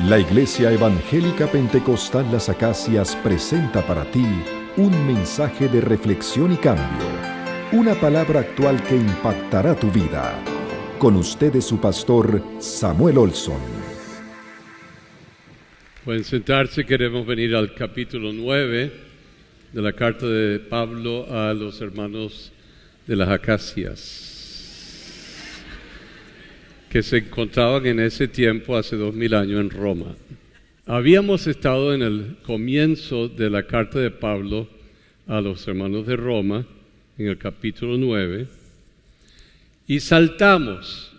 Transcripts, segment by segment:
La Iglesia Evangélica Pentecostal Las Acacias presenta para ti un mensaje de reflexión y cambio, una palabra actual que impactará tu vida. Con ustedes su pastor Samuel Olson. Pueden sentarse, queremos venir al capítulo 9 de la carta de Pablo a los hermanos de las Acacias, que se encontraban en ese tiempo, hace 2000 años, en Roma. Habíamos estado en el comienzo de la carta de Pablo a los hermanos de Roma, en el capítulo 9, y saltamos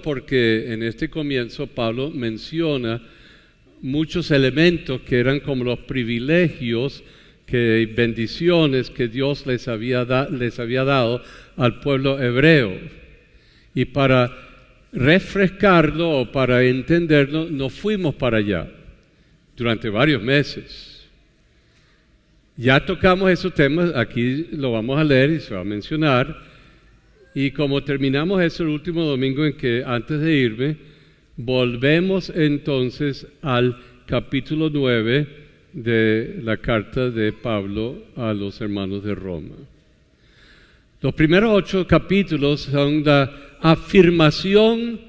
porque en este comienzo Pablo menciona muchos elementos que eran como los privilegios, bendiciones que Dios les había dado al pueblo hebreo. Y para refrescarlo o para entenderlo, nos fuimos para allá durante varios meses. Ya tocamos esos temas, aquí lo vamos a leer y se va a mencionar. Y como terminamos eso el último domingo antes de irme, volvemos entonces al capítulo 9 de la carta de Pablo a los hermanos de Roma. Los primeros 8 capítulos son la afirmación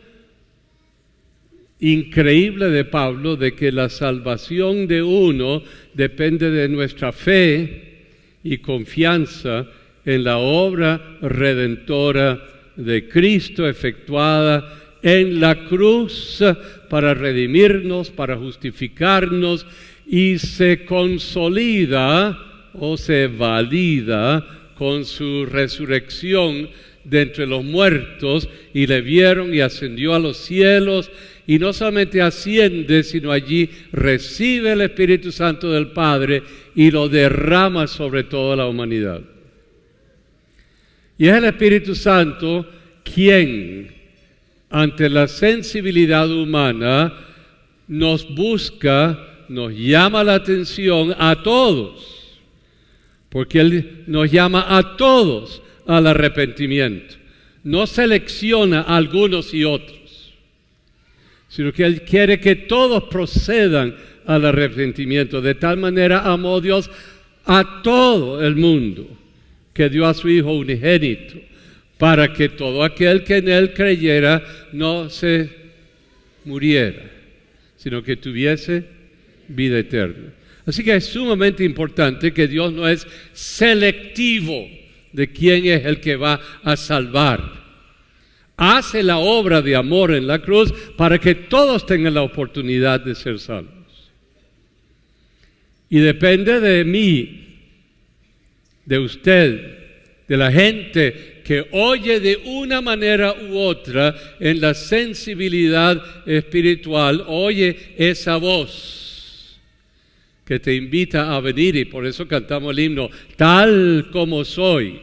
increíble de Pablo de que la salvación de uno depende de nuestra fe y confianza en la obra redentora de Cristo efectuada en la cruz para redimirnos, para justificarnos, y se consolida o se valida con su resurrección de entre los muertos, y le vieron y ascendió a los cielos, y no solamente asciende, sino allí recibe el Espíritu Santo del Padre y lo derrama sobre toda la humanidad. Y es el Espíritu Santo quien, ante la sensibilidad humana, nos busca, nos llama la atención a todos, porque Él nos llama a todos al arrepentimiento. No selecciona a algunos y otros, sino que Él quiere que todos procedan al arrepentimiento. De tal manera amó Dios a todo el mundo, que dio a su Hijo unigénito, para que todo aquel que en Él creyera no se muriera, sino que tuviese vida eterna. Así que es sumamente importante que Dios no es selectivo de quién es el que va a salvar. Hace la obra de amor en la cruz para que todos tengan la oportunidad de ser salvos. Y depende de mí, de usted, de la gente que oye de una manera u otra en la sensibilidad espiritual, oye esa voz que te invita a venir, y por eso cantamos el himno, tal como soy,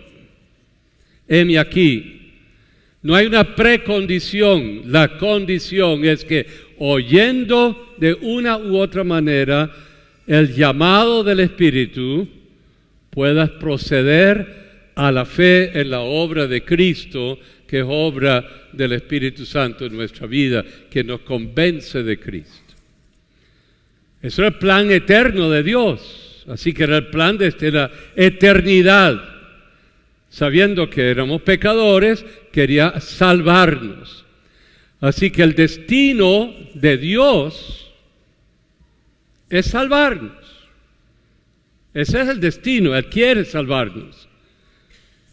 heme aquí. No hay una precondición, la condición es que oyendo de una u otra manera el llamado del Espíritu, puedas proceder a la fe en la obra de Cristo, que es obra del Espíritu Santo en nuestra vida, que nos convence de Cristo. Eso era el plan eterno de Dios, así que era el plan desde la eternidad. Sabiendo que éramos pecadores, quería salvarnos. Así que el destino de Dios es salvarnos. Ese es el destino, Él quiere salvarnos.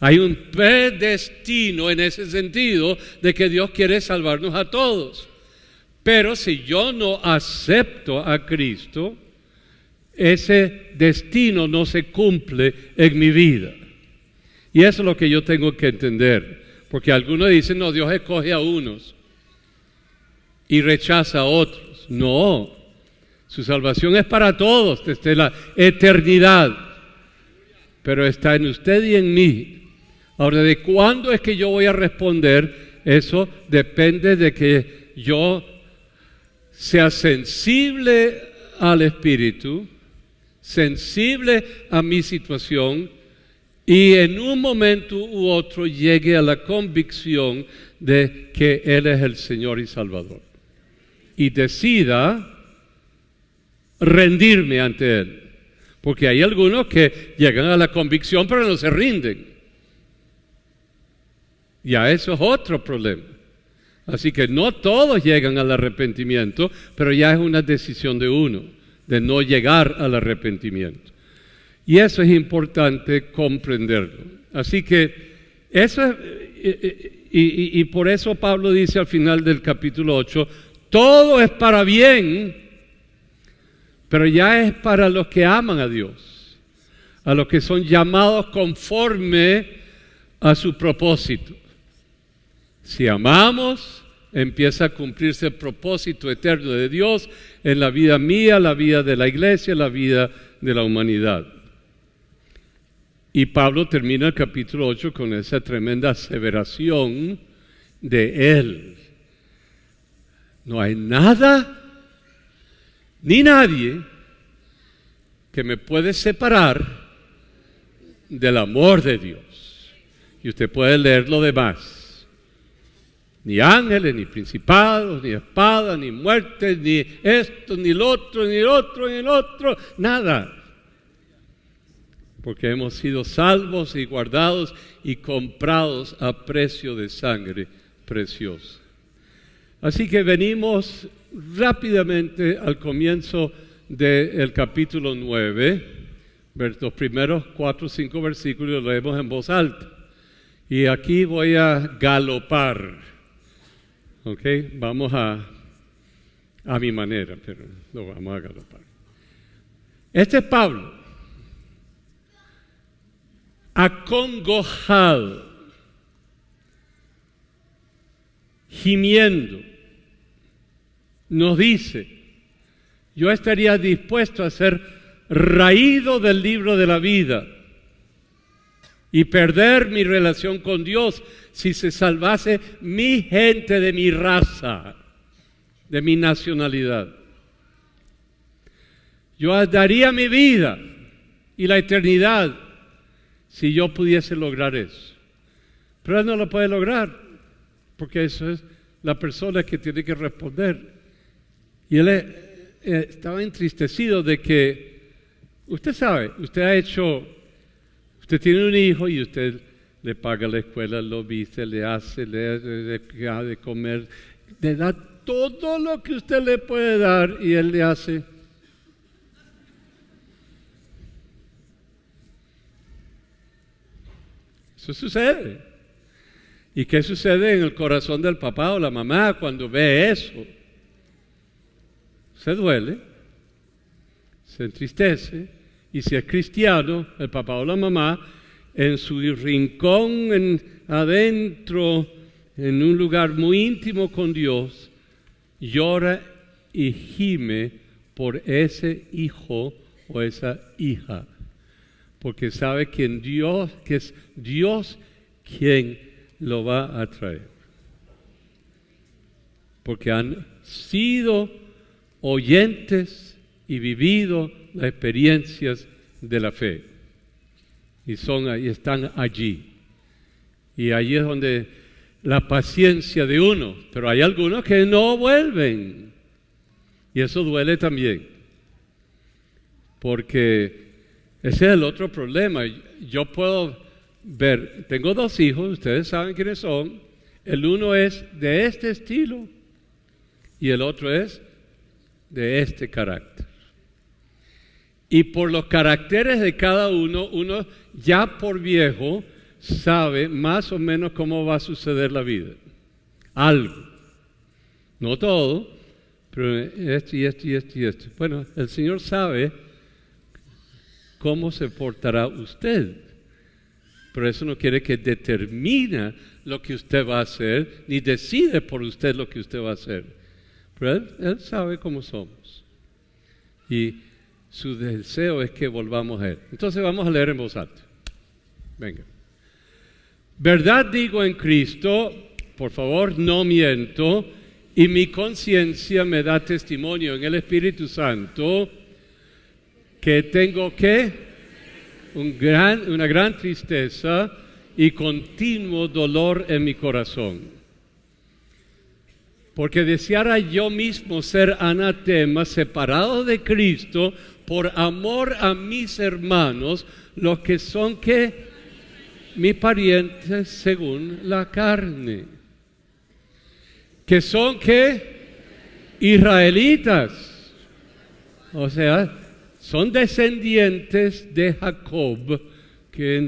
Hay un predestino en ese sentido de que Dios quiere salvarnos a todos. Pero si yo no acepto a Cristo, ese destino no se cumple en mi vida. Y eso es lo que yo tengo que entender. Porque algunos dicen, no, Dios escoge a unos y rechaza a otros. No, su salvación es para todos desde la eternidad. Pero está en usted y en mí. Ahora, ¿de cuándo es que yo voy a responder? Eso depende de que yo sea sensible al Espíritu, sensible a mi situación, y en un momento u otro llegue a la convicción de que Él es el Señor y Salvador. y decida rendirme ante Él. Porque hay algunos que llegan a la convicción pero no se rinden. Ya eso es otro problema. Así que no todos llegan al arrepentimiento, pero ya es una decisión de uno, de no llegar al arrepentimiento. Y eso es importante comprenderlo. Así que eso es, y por eso Pablo dice al final del capítulo 8, todo es para bien, pero ya es para los que aman a Dios, a los que son llamados conforme a su propósito. Si amamos, empieza a cumplirse el propósito eterno de Dios en la vida mía, la vida de la iglesia, la vida de la humanidad. Y Pablo termina el capítulo 8 con esa tremenda aseveración de Él. No hay nada ni nadie que me puede separar del amor de Dios. Y usted puede leer lo demás. Ni ángeles, ni principados, ni espadas, ni muertes, ni esto, ni el otro, ni el otro, ni el otro, nada. Porque hemos sido salvos y guardados y comprados a precio de sangre preciosa. Así que venimos rápidamente al comienzo del capítulo 9, los primeros 4 o 5 versículos los leemos en voz alta. Y aquí voy a galopar. Ok, vamos a mi manera, pero no vamos a galopar. Este es Pablo, acongojado, gimiendo, nos dice: yo estaría dispuesto a ser raído del libro de la vida y perder mi relación con Dios si se salvase mi gente de mi raza, de mi nacionalidad. Yo daría mi vida y la eternidad si yo pudiese lograr eso. Pero él no lo puede lograr, porque eso es la persona que tiene que responder. Y él estaba entristecido de que, usted sabe, usted tiene un hijo y usted le paga la escuela, lo viste, le hace, le da de comer, le da todo lo que usted le puede dar y él le hace. Eso sucede. ¿Y qué sucede en el corazón del papá o la mamá cuando ve eso? Se duele, se entristece, y si es cristiano, el papá o la mamá, en su rincón adentro, en un lugar muy íntimo con Dios, llora y gime por ese hijo o esa hija, porque sabe que es Dios quien lo va a traer, porque han sido oyentes y vivido las experiencias de la fe y están allí, y allí es donde la paciencia de uno, pero hay algunos que no vuelven y eso duele también, porque ese es el otro problema. Yo puedo ver, tengo 2 hijos, ustedes saben quiénes son, el uno es de este estilo y el otro es de este carácter. Y por los caracteres de cada uno ya por viejo sabe más o menos cómo va a suceder la vida. Algo. No todo, pero esto y esto y esto y esto. Bueno, el Señor sabe cómo se portará usted. Pero eso no quiere que determine lo que usted va a hacer, ni decide por usted lo que usted va a hacer. Pero Él sabe cómo somos. Y su deseo es que volvamos a Él. Entonces vamos a leer en voz alta. Venga. Verdad digo en Cristo, por favor, no miento, y mi conciencia me da testimonio en el Espíritu Santo que tengo una gran tristeza y continuo dolor en mi corazón. porque deseara yo mismo ser anatema, separado de Cristo, por amor a mis hermanos, los que son ¿qué? Mis parientes según la carne. ¿Que son qué? Israelitas. O sea, son descendientes de Jacob,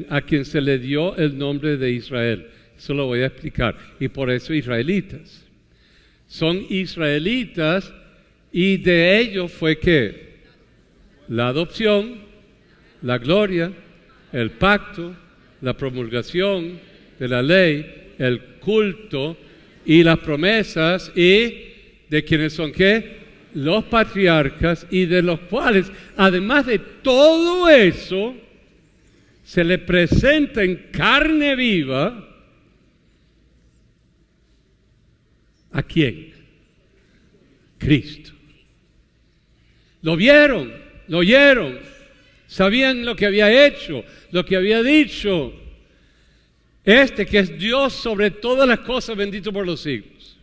a quien se le dio el nombre de Israel. Eso lo voy a explicar. Y por eso israelitas. Son israelitas y de ellos fue ¿qué? La adopción, la gloria, el pacto, la promulgación de la ley, el culto y las promesas, y de quienes son ¿qué? Los patriarcas, y de los cuales, además de todo eso, se le presenta en carne viva ¿a quién? Cristo. Lo vieron, lo oyeron, sabían lo que había hecho, lo que había dicho. Este que es Dios sobre todas las cosas, bendito por los siglos.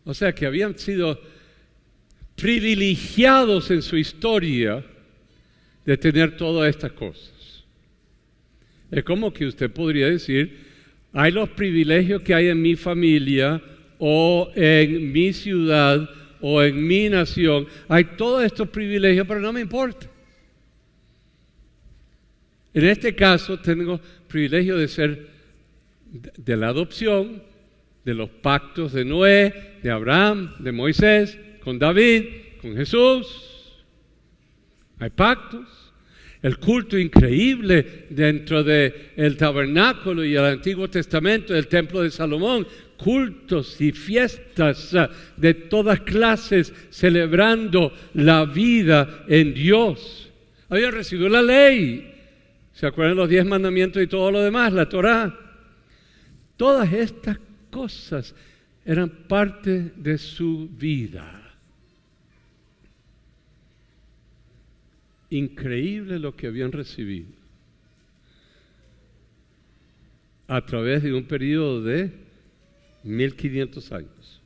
O sea que habían sido privilegiados en su historia de tener todas estas cosas. Es como que usted podría decir, hay los privilegios que hay en mi familia, o en mi ciudad, o en mi nación. Hay todos estos privilegios, pero no me importa. En este caso tengo privilegio de ser de la adopción, de los pactos de Noé, de Abraham, de Moisés, con David, con Jesús. Hay pactos. El culto increíble dentro del tabernáculo y el Antiguo Testamento, del templo de Salomón. Cultos y fiestas de todas clases celebrando la vida en Dios. Habían recibido la ley. ¿Se acuerdan los 10 mandamientos y todo lo demás? La Torá. Todas estas cosas eran parte de su vida. Increíble lo que habían recibido a través de un periodo de 1500 años.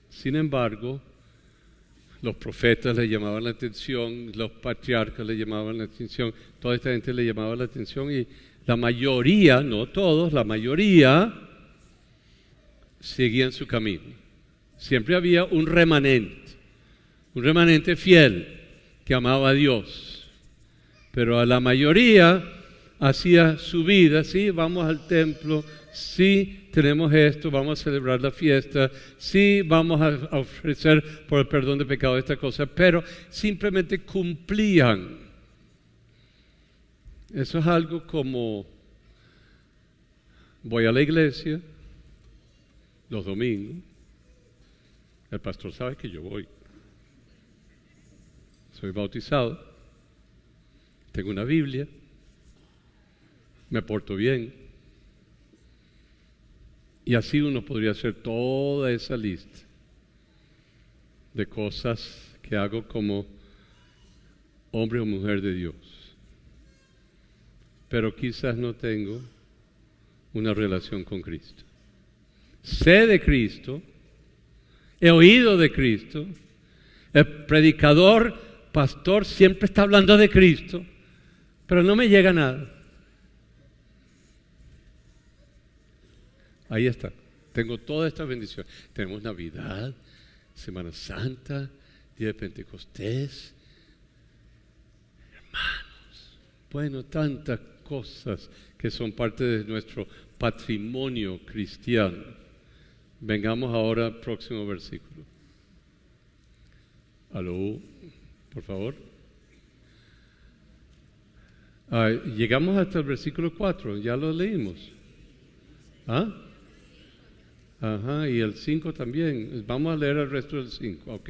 Sin embargo, los profetas le llamaban la atención, los patriarcas le llamaban la atención, toda esta gente le llamaba la atención, y la mayoría, no todos, la mayoría seguían su camino. Siempre había un remanente fiel que amaba a Dios, pero a la mayoría hacía su vida. Sí, vamos al templo, sí, tenemos esto, vamos a celebrar la fiesta, sí, vamos a ofrecer por el perdón de pecado esta cosa, pero simplemente cumplían. Eso es algo como: voy a la iglesia los domingos, el pastor sabe que yo voy, soy bautizado, tengo una Biblia, me porto bien. Y así uno podría hacer toda esa lista de cosas que hago como hombre o mujer de Dios. Pero quizás no tengo una relación con Cristo. Sé de Cristo, he oído de Cristo, el predicador, pastor, siempre está hablando de Cristo, pero no me llega nada. Ahí está. Tengo toda esta bendición. Tenemos Navidad, Semana Santa, Día de Pentecostés. Hermanos, bueno, tantas cosas que son parte de nuestro patrimonio cristiano. Vengamos ahora al próximo versículo. Aló, por favor. Llegamos hasta el versículo 4, ya lo leímos. ¿Ah? Ajá, y el 5 también. Vamos a leer el resto del 5.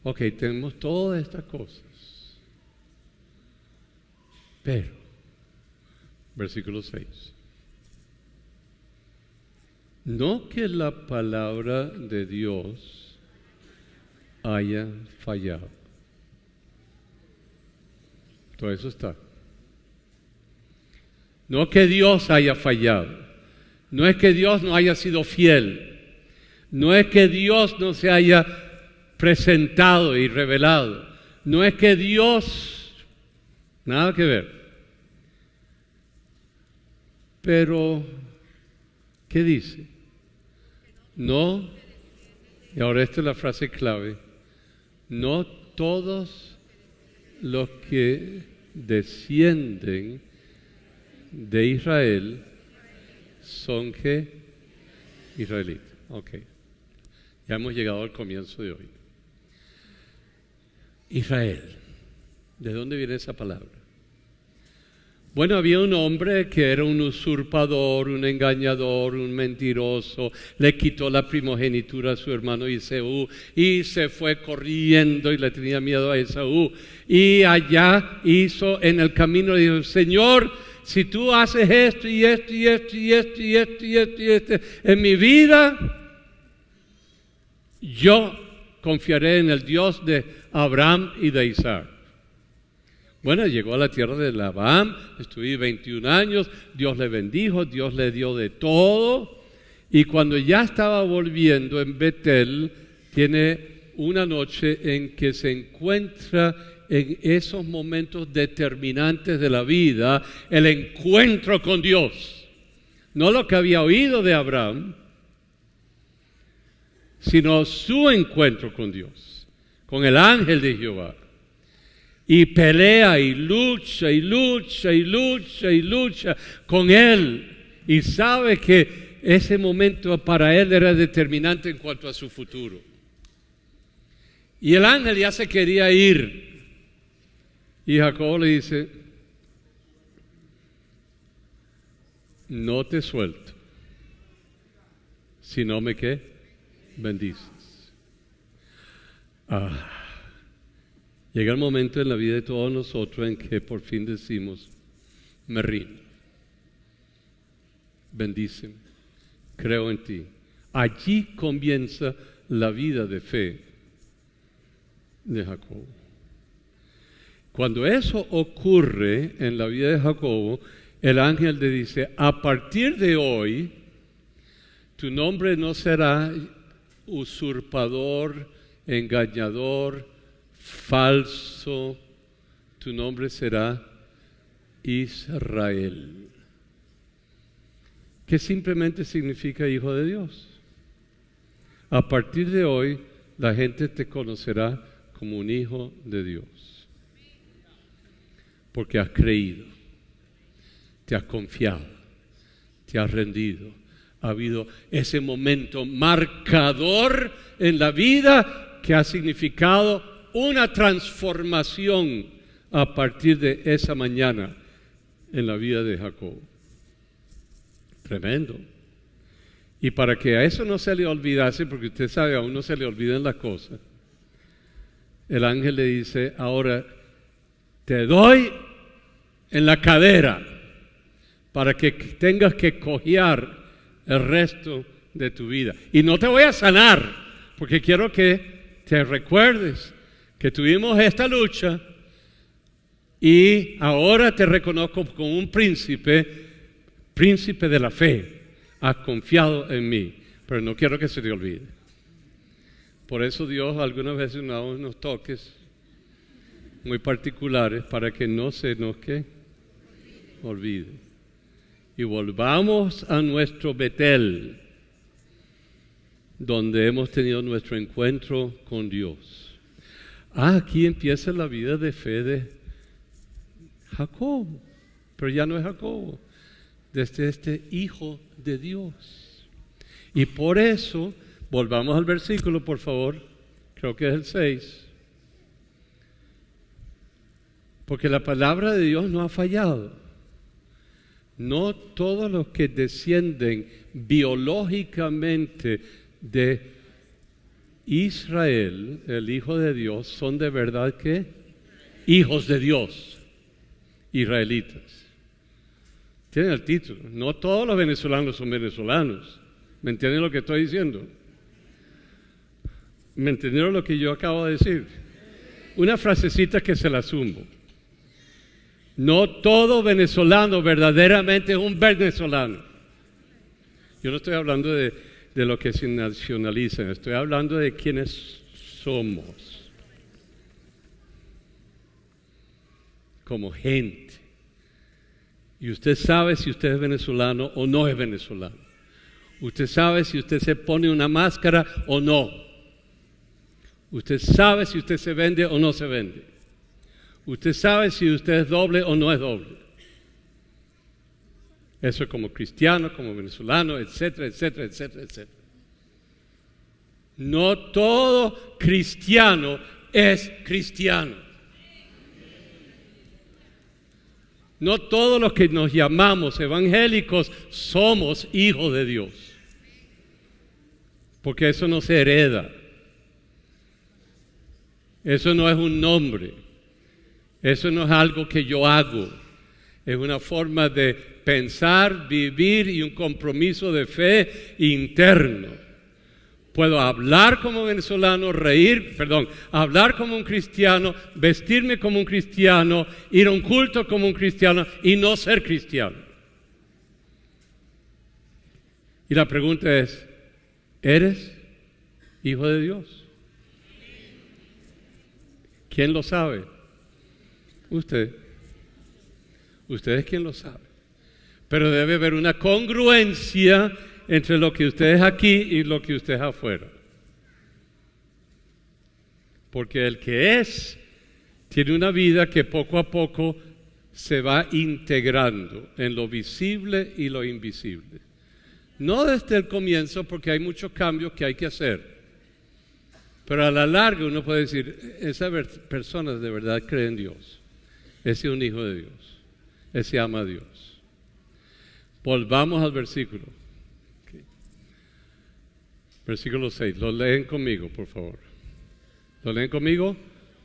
Ok, tenemos todas estas cosas. Pero, versículo 6. No que la palabra de Dios haya fallado. Todo eso está. No que Dios haya fallado. No es que Dios no haya sido fiel. No es que Dios no se haya presentado y revelado. No es que Dios, nada que ver. Pero, ¿qué dice? No, y ahora esta es la frase clave, no todos los que descienden de Israel son que israelitas. Ok, ya hemos llegado al comienzo de hoy. Israel, ¿de dónde viene esa palabra? Bueno, había un hombre que era un usurpador, un engañador, un mentiroso. Le quitó la primogenitura a su hermano Esaú y se fue corriendo y le tenía miedo a Esaú. Y allá hizo en el camino, dijo, Señor, si tú haces esto y esto y esto y esto y esto y esto y esto en mi vida, yo confiaré en el Dios de Abraham y de Isaac. Bueno, llegó a la tierra de Labán, estuvo 21 años, Dios le bendijo, Dios le dio de todo, y cuando ya estaba volviendo en Betel, tiene una noche en que se encuentra en esos momentos determinantes de la vida, el encuentro con Dios. No lo que había oído de Abraham, sino su encuentro con Dios, con el ángel de Jehová. Y pelea y lucha y lucha y lucha y lucha con él. Y sabe que ese momento para él era determinante en cuanto a su futuro. Y el ángel ya se quería ir. Y Jacob le dice, no te suelto, si no me ¿qué? Bendices. Llega el momento en la vida de todos nosotros en que por fin decimos, me rindo, bendíceme, creo en ti. Allí comienza la vida de fe de Jacobo. Cuando eso ocurre en la vida de Jacobo, el ángel le dice, a partir de hoy, tu nombre no será usurpador, engañador, falso, tu nombre será Israel, que simplemente significa hijo de Dios. A partir de hoy, la gente te conocerá como un hijo de Dios, porque has creído, te has confiado, te has rendido. Ha habido ese momento marcador en la vida que ha significado una transformación a partir de esa mañana en la vida de Jacob. Tremendo. Y para que a eso no se le olvidase, porque usted sabe, a uno se le olvidan las cosas, el ángel le dice, ahora te doy en la cadera para que tengas que cojear el resto de tu vida. Y no te voy a sanar, porque quiero que te recuerdes que tuvimos esta lucha y ahora te reconozco como un príncipe de la fe. Has confiado en mí, pero no quiero que se te olvide. Por eso Dios algunas veces nos da unos toques muy particulares para que no se nos olvide. Y volvamos a nuestro Betel, donde hemos tenido nuestro encuentro con Dios. Aquí empieza la vida de fe de Jacob, pero ya no es Jacob, desde este hijo de Dios. Y por eso, volvamos al versículo, por favor, creo que es el 6, porque la palabra de Dios no ha fallado. No todos los que descienden biológicamente de Israel, el Hijo de Dios, son de verdad que hijos de Dios, israelitas. Tienen el título. No todos los venezolanos son venezolanos. ¿Me entienden lo que estoy diciendo? ¿Me entendieron lo que yo acabo de decir? Una frasecita que se la zumbo. No todo venezolano verdaderamente es un venezolano. Yo no estoy hablando de de los que se nacionalizan. Estoy hablando de quienes somos como gente. Y usted sabe si usted es venezolano o no es venezolano. Usted sabe si usted se pone una máscara o no. Usted sabe si usted se vende o no se vende. Usted sabe si usted es doble o no es doble. Eso es como cristiano, como venezolano, etcétera, etcétera, etcétera, etcétera. No todo cristiano es cristiano. No todos los que nos llamamos evangélicos somos hijos de Dios. Porque eso no se hereda. Eso no es un nombre. Eso no es algo que yo hago. Es una forma de pensar, vivir y un compromiso de fe interno. Puedo hablar como venezolano, hablar como un cristiano, vestirme como un cristiano, ir a un culto como un cristiano y no ser cristiano. Y la pregunta es, ¿eres hijo de Dios? ¿Quién lo sabe? Usted. Usted es quien lo sabe. Pero debe haber una congruencia entre lo que usted es aquí y lo que usted es afuera. Porque el que es, tiene una vida que poco a poco se va integrando en lo visible y lo invisible. No desde el comienzo, porque hay muchos cambios que hay que hacer. Pero a la larga uno puede decir, esas personas de verdad creen en Dios. Ese es un hijo de Dios. Ese ama a Dios. Volvamos al versículo. Okay. Versículo 6. Lo leen conmigo, por favor. ¿Lo leen conmigo?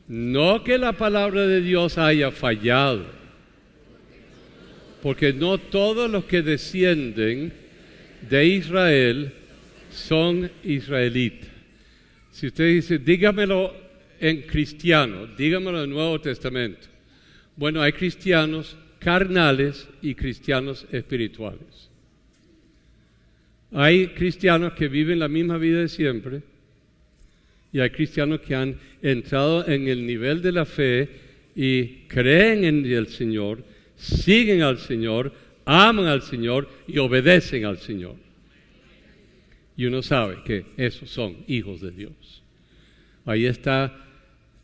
No que la palabra de Dios haya fallado. Porque no todos los que descienden de Israel son israelitas. Si usted dice, dígamelo en cristiano, dígamelo en el Nuevo Testamento. Bueno, hay cristianos carnales y cristianos espirituales. Hay cristianos que viven la misma vida de siempre y hay cristianos que han entrado en el nivel de la fe y creen en el Señor, siguen al Señor, aman al Señor y obedecen al Señor. Y uno sabe que esos son hijos de Dios. Ahí está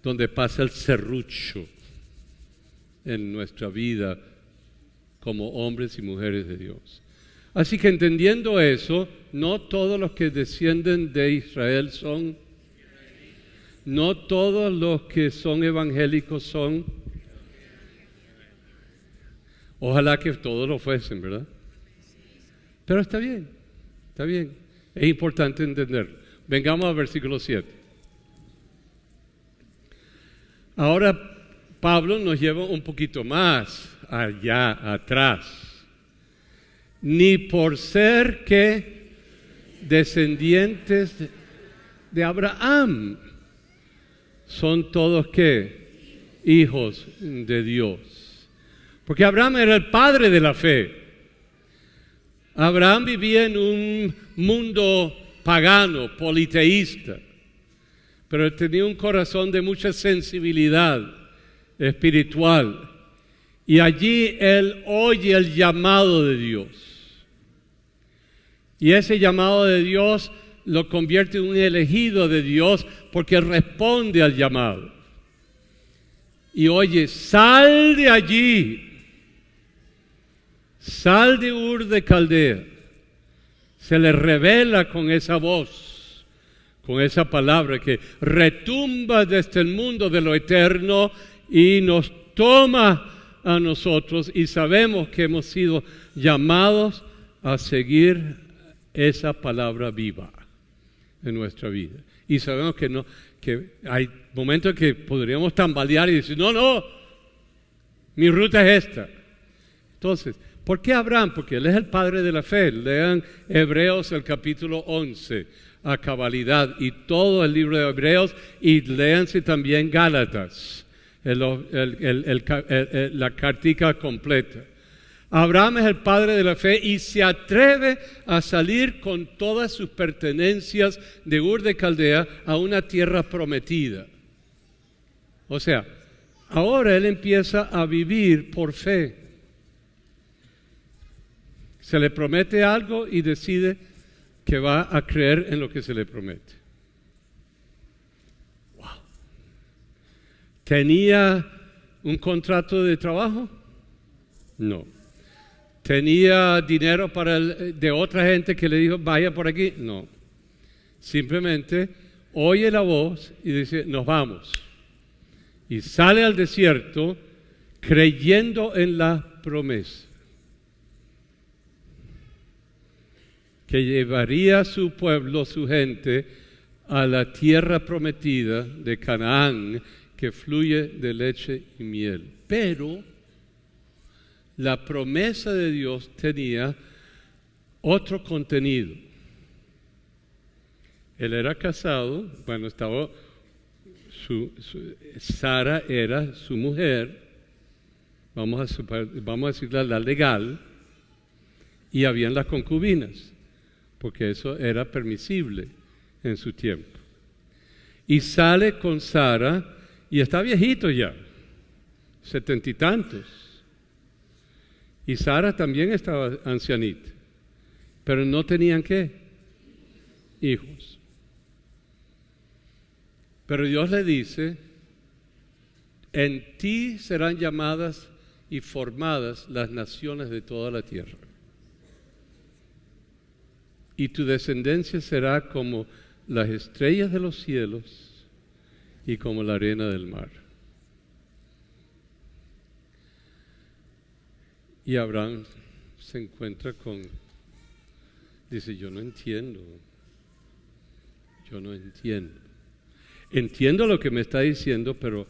donde pasa el serrucho en nuestra vida como hombres y mujeres de Dios. Así que entendiendo eso, no todos los que descienden de Israel son, no todos los que son evangélicos son, ojalá que todos lo fuesen, ¿verdad? Pero está bien, es importante entenderlo. Vengamos al versículo 7. Ahora Pablo nos lleva un poquito más allá, atrás. Ni por ser que descendientes de Abraham son todos ¿qué? Hijos de Dios. Porque Abraham era el padre de la fe. Abraham vivía en un mundo pagano, politeísta, pero él tenía un corazón de mucha sensibilidad espiritual. Y allí él oye el llamado de Dios. Y ese llamado de Dios lo convierte en un elegido de Dios porque responde al llamado. Y oye, sal de allí. Sal de Ur de Caldea. Se le revela con esa voz, con esa palabra que retumba desde el mundo de lo eterno y nos toma a nosotros y sabemos que hemos sido llamados a seguir esa palabra viva en nuestra vida. Y sabemos que hay momentos que podríamos tambalear y decir, no, mi ruta es esta. Entonces, ¿por qué Abraham? Porque él es el padre de la fe. Lean Hebreos el capítulo 11 a cabalidad y todo el libro de Hebreos y léanse también Gálatas, la cartica completa. Abraham es el padre de la fe y se atreve a salir con todas sus pertenencias de Ur de Caldea a una tierra prometida. O sea, ahora él empieza a vivir por fe. Se le promete algo y decide que va a creer en lo que se le promete. Wow. ¿Tenía un contrato de trabajo? No. ¿Tenía dinero de otra gente que le dijo, vaya por aquí? No. Simplemente oye la voz y dice, nos vamos. Y sale al desierto creyendo en la promesa. Que llevaría a su pueblo, su gente, a la tierra prometida de Canaán, que fluye de leche y miel. Pero la promesa de Dios tenía otro contenido. Él era casado, bueno, estaba Sara era su mujer, vamos a decirle la legal, y habían las concubinas, porque eso era permisible en su tiempo. Y sale con Sara, y está viejito ya, 70 y tantos. Y Sara también estaba ancianita, pero no tenían ¿qué? Hijos. Pero Dios le dice, en ti serán llamadas y formadas las naciones de toda la tierra. Y tu descendencia será como las estrellas de los cielos y como la arena del mar. Y Abraham se encuentra dice, yo no entiendo. Entiendo lo que me está diciendo, pero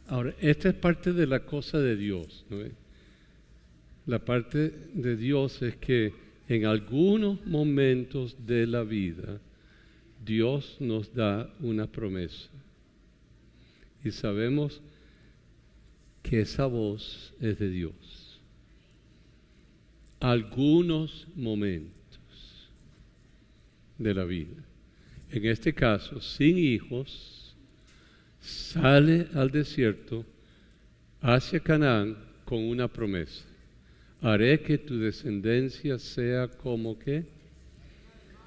ahora, esta es parte de la cosa de Dios, ¿no? La parte de Dios es que en algunos momentos de la vida, Dios nos da una promesa. Y sabemos que esa voz es de Dios. Algunos momentos de la vida. En este caso, sin hijos, sale al desierto hacia Canaán con una promesa. Haré que tu descendencia sea como ¿qué?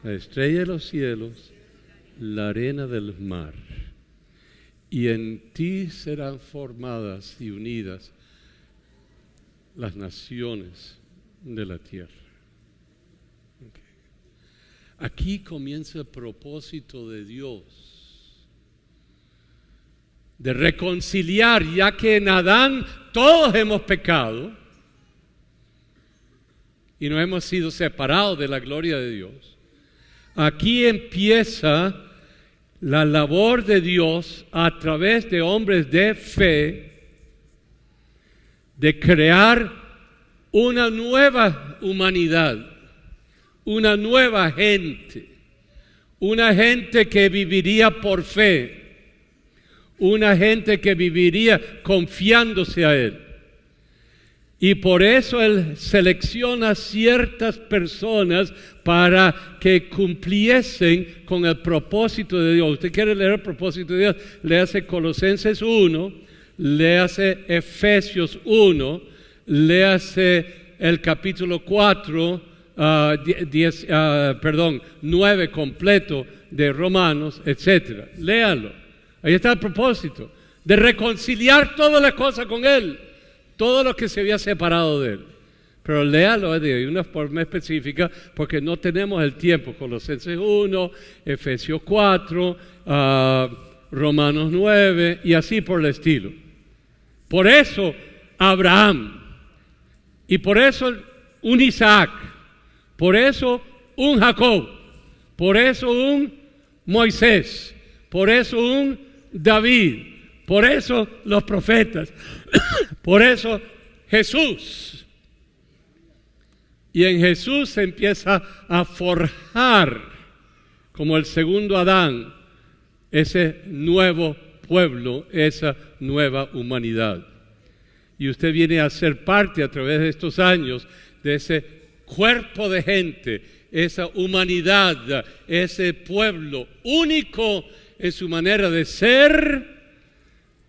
La estrella de los cielos, la arena del mar. Y en ti serán formadas y unidas las naciones de la tierra. Okay. Aquí comienza el propósito de Dios de reconciliar, ya que en Adán todos hemos pecado y nos hemos sido separados de la gloria de Dios. Aquí empieza la labor de Dios a través de hombres de fe de crear una nueva humanidad, una nueva gente, una gente que viviría por fe, una gente que viviría confiándose a Él. Y por eso Él selecciona ciertas personas para que cumpliesen con el propósito de Dios. Usted quiere leer el propósito de Dios, léase Colosenses 1, léase Efesios 1, léase el capítulo 9 completo de Romanos, etc. Léalo. Ahí está el propósito, de reconciliar todas las cosas con Él, todo lo que se había separado de Él. Pero léalo de una forma específica, porque no tenemos el tiempo. Colosenses 1, Efesios 4, Romanos 9, y así por el estilo. Por eso Abraham, y por eso un Isaac, por eso un Jacob, por eso un Moisés, por eso un David, por eso los profetas, por eso Jesús. Y en Jesús se empieza a forjar como el segundo Adán ese nuevo pueblo, esa nueva humanidad. Y usted viene a ser parte a través de estos años de ese cuerpo de gente, esa humanidad, ese pueblo único en su manera de ser,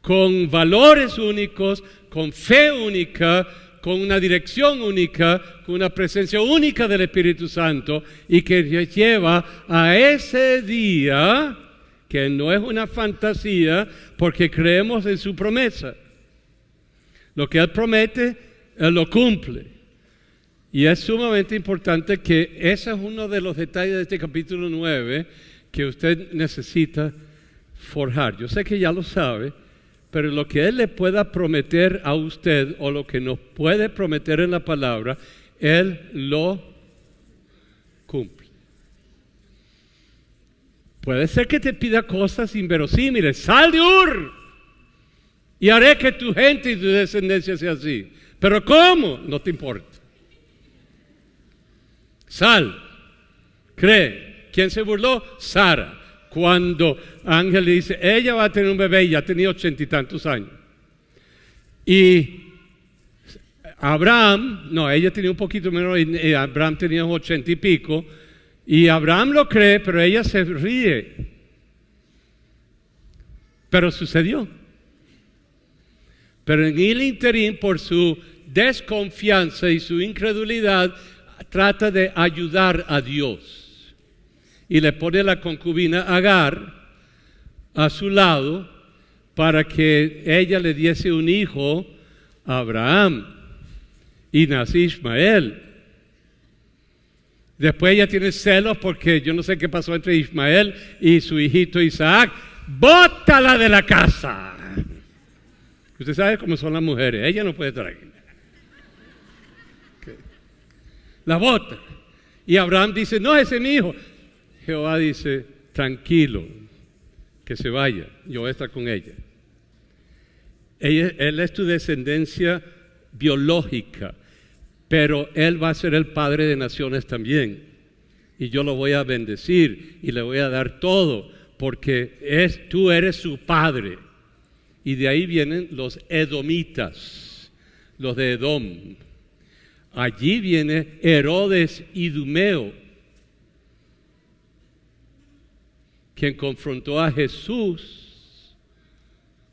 con valores únicos, con fe única, con una dirección única, con una presencia única del Espíritu Santo, y que lleva a ese día, que no es una fantasía, porque creemos en su promesa. Lo que Él promete, Él lo cumple. Y es sumamente importante que ese es uno de los detalles de este capítulo 9 que usted necesita forjar. Yo sé que ya lo sabe, pero lo que Él le pueda prometer a usted o lo que nos puede prometer en la palabra, Él lo cumple. Puede ser que te pida cosas inverosímiles. Sal de Ur y haré que tu gente y tu descendencia sea así. Pero ¿cómo? No te importa. Sal, cree. ¿Quién se burló? Sara. Cuando Ángel le dice, ella va a tener un bebé y ya tenía 80 y tantos años. Y Abraham, no, ella tenía un poquito menos y Abraham tenía 80 y pico. Y Abraham lo cree, pero ella se ríe. Pero sucedió. Pero en el interín, por su desconfianza y su incredulidad, trata de ayudar a Dios. Y le pone la concubina Agar a su lado para que ella le diese un hijo a Abraham. Y nació Ismael. Después ella tiene celos porque yo no sé qué pasó entre Ismael y su hijito Isaac. ¡Bótala de la casa! Usted sabe cómo son las mujeres. Ella no puede estar aquí. Okay. La bota. Y Abraham dice, no, ese es mi hijo. Jehová dice, tranquilo, que se vaya, yo voy a estar con ella. Él es tu descendencia biológica, pero él va a ser el padre de naciones también. Y yo lo voy a bendecir y le voy a dar todo, porque tú eres su padre. Y de ahí vienen los edomitas, los de Edom. Allí viene Herodes Idumeo, quien confrontó a Jesús,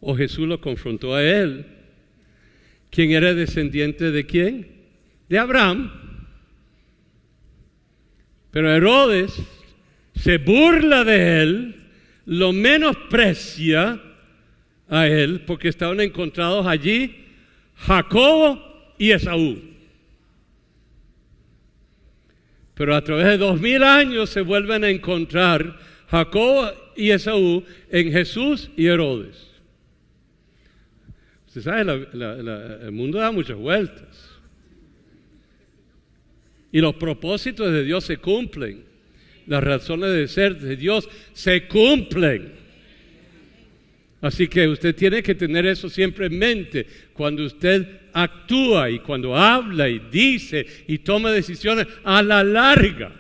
o Jesús lo confrontó a él. ¿Quién era descendiente de quién? De Abraham. Pero Herodes se burla de él, lo menosprecia a él, porque estaban encontrados allí Jacobo y Esaú. Pero a través de 2000 años se vuelven a encontrar Jacob y Esaú en Jesús y Herodes. Usted sabe, el mundo da muchas vueltas. Y los propósitos de Dios se cumplen. Las razones de ser de Dios se cumplen. Así que usted tiene que tener eso siempre en mente cuando usted actúa y cuando habla y dice y toma decisiones a la larga.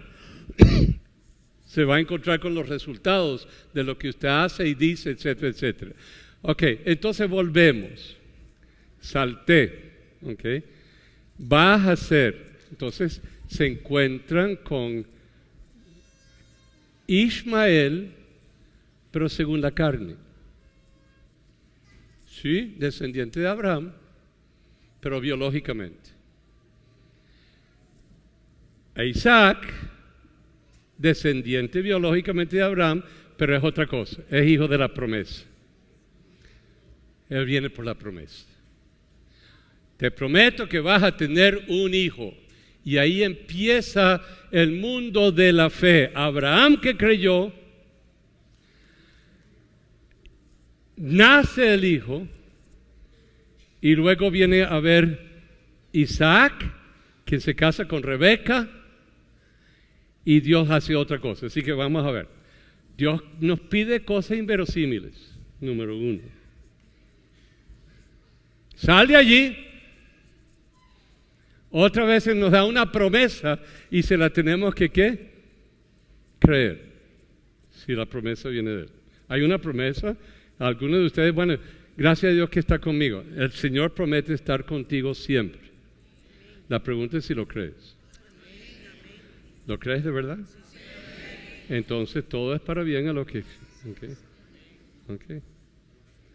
Se va a encontrar con los resultados de lo que usted hace y dice, etcétera, etcétera. Ok, entonces volvemos. Salté. Ok. Vas a ser. Entonces se encuentran con Ismael, pero según la carne. Sí, descendiente de Abraham, pero biológicamente. A Isaac, descendiente biológicamente de Abraham, pero es otra cosa, es hijo de la promesa. Él viene por la promesa. Te prometo que vas a tener un hijo. Y ahí empieza el mundo de la fe. Abraham que creyó, nace el hijo, y luego viene a ver Isaac, quien se casa con Rebeca, y Dios hace otra cosa. Así que vamos a ver. Dios nos pide cosas inverosímiles. Número 1. Sal de allí. Otra vez nos da una promesa y se la tenemos que ¿qué? Creer. Si la promesa viene de Él. Hay una promesa. Algunos de ustedes, bueno, gracias a Dios que está conmigo. El Señor promete estar contigo siempre. La pregunta es si lo crees. ¿Lo crees de verdad? Entonces todo es para bien a los que,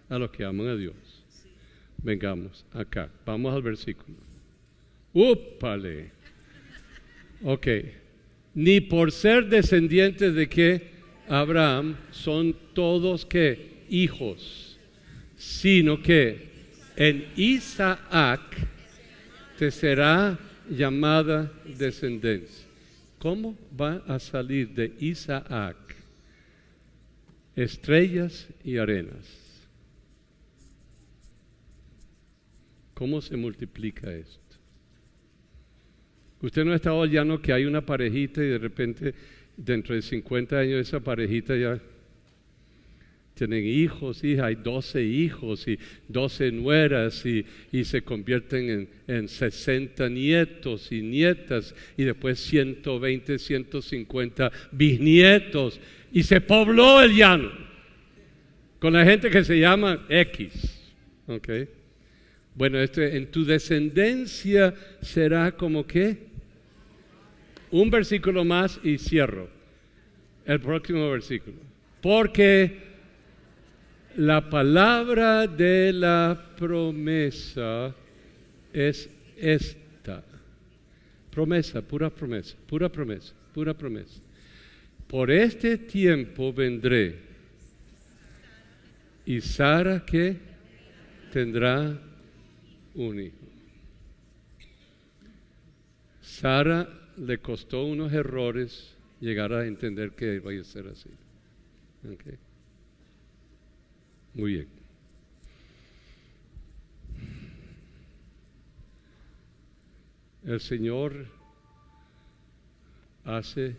a los que aman a Dios. Vengamos acá, vamos al versículo. ¡Úpale! Ok. Ni por ser descendientes de que Abraham son todos que hijos, sino que en Isaac te será llamada descendencia. ¿Cómo va a salir de Isaac estrellas y arenas? ¿Cómo se multiplica esto? Usted no ha estado hallando que hay una parejita y de repente dentro de 50 años esa parejita ya tienen hijos, hijas, hay 12 hijos y 12 nueras y se convierten en 60 nietos y nietas y después 120, 150 bisnietos y se pobló el llano con la gente que se llama X. ¿Okay? Bueno, en tu descendencia será como que un versículo más y cierro el próximo versículo. Porque la palabra de la promesa es esta. Promesa, pura promesa, pura promesa, pura promesa. Por este tiempo vendré y Sara ¿qué? Tendrá un hijo. Sara le costó unos errores llegar a entender que iba a ser así. Okay. Muy bien. El Señor hace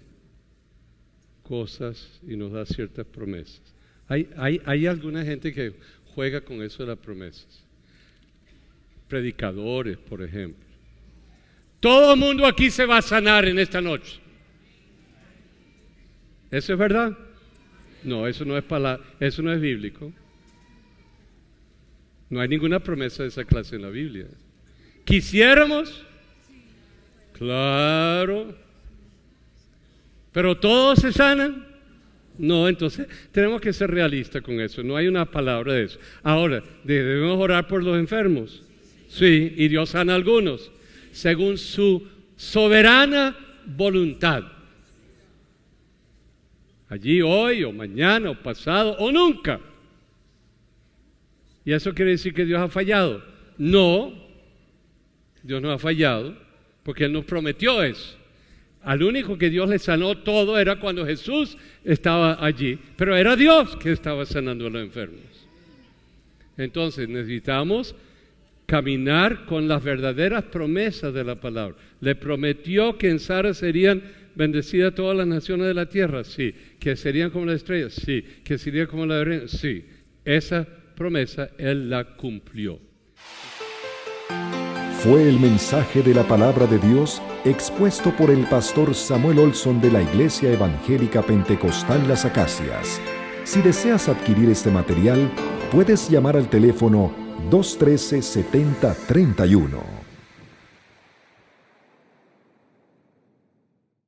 cosas y nos da ciertas promesas. Hay alguna gente que juega con eso de las promesas. Predicadores, por ejemplo. Todo el mundo aquí se va a sanar en esta noche. ¿Eso es verdad? No, eso no es bíblico. No hay ninguna promesa de esa clase en la Biblia. ¿Quisiéramos? Claro. ¿Pero todos se sanan? No, entonces tenemos que ser realistas con eso. No hay una palabra de eso. Ahora, ¿debemos orar por los enfermos? Sí, y Dios sana a algunos, según su soberana voluntad. Allí hoy, o mañana, o pasado, o nunca. ¿Y eso quiere decir que Dios ha fallado? No, Dios no ha fallado, porque Él nos prometió eso. Al único que Dios le sanó todo era cuando Jesús estaba allí, pero era Dios que estaba sanando a los enfermos. Entonces necesitamos caminar con las verdaderas promesas de la palabra. Le prometió que en Sara serían bendecidas todas las naciones de la tierra, sí. Que serían como las estrellas, sí. Que serían como la arena, sí. Esa promesa Él la cumplió. Fue el mensaje de la palabra de Dios expuesto por el pastor Samuel Olson de la Iglesia Evangélica Pentecostal Las Acacias. Si deseas adquirir este material, puedes llamar al teléfono 213-7031.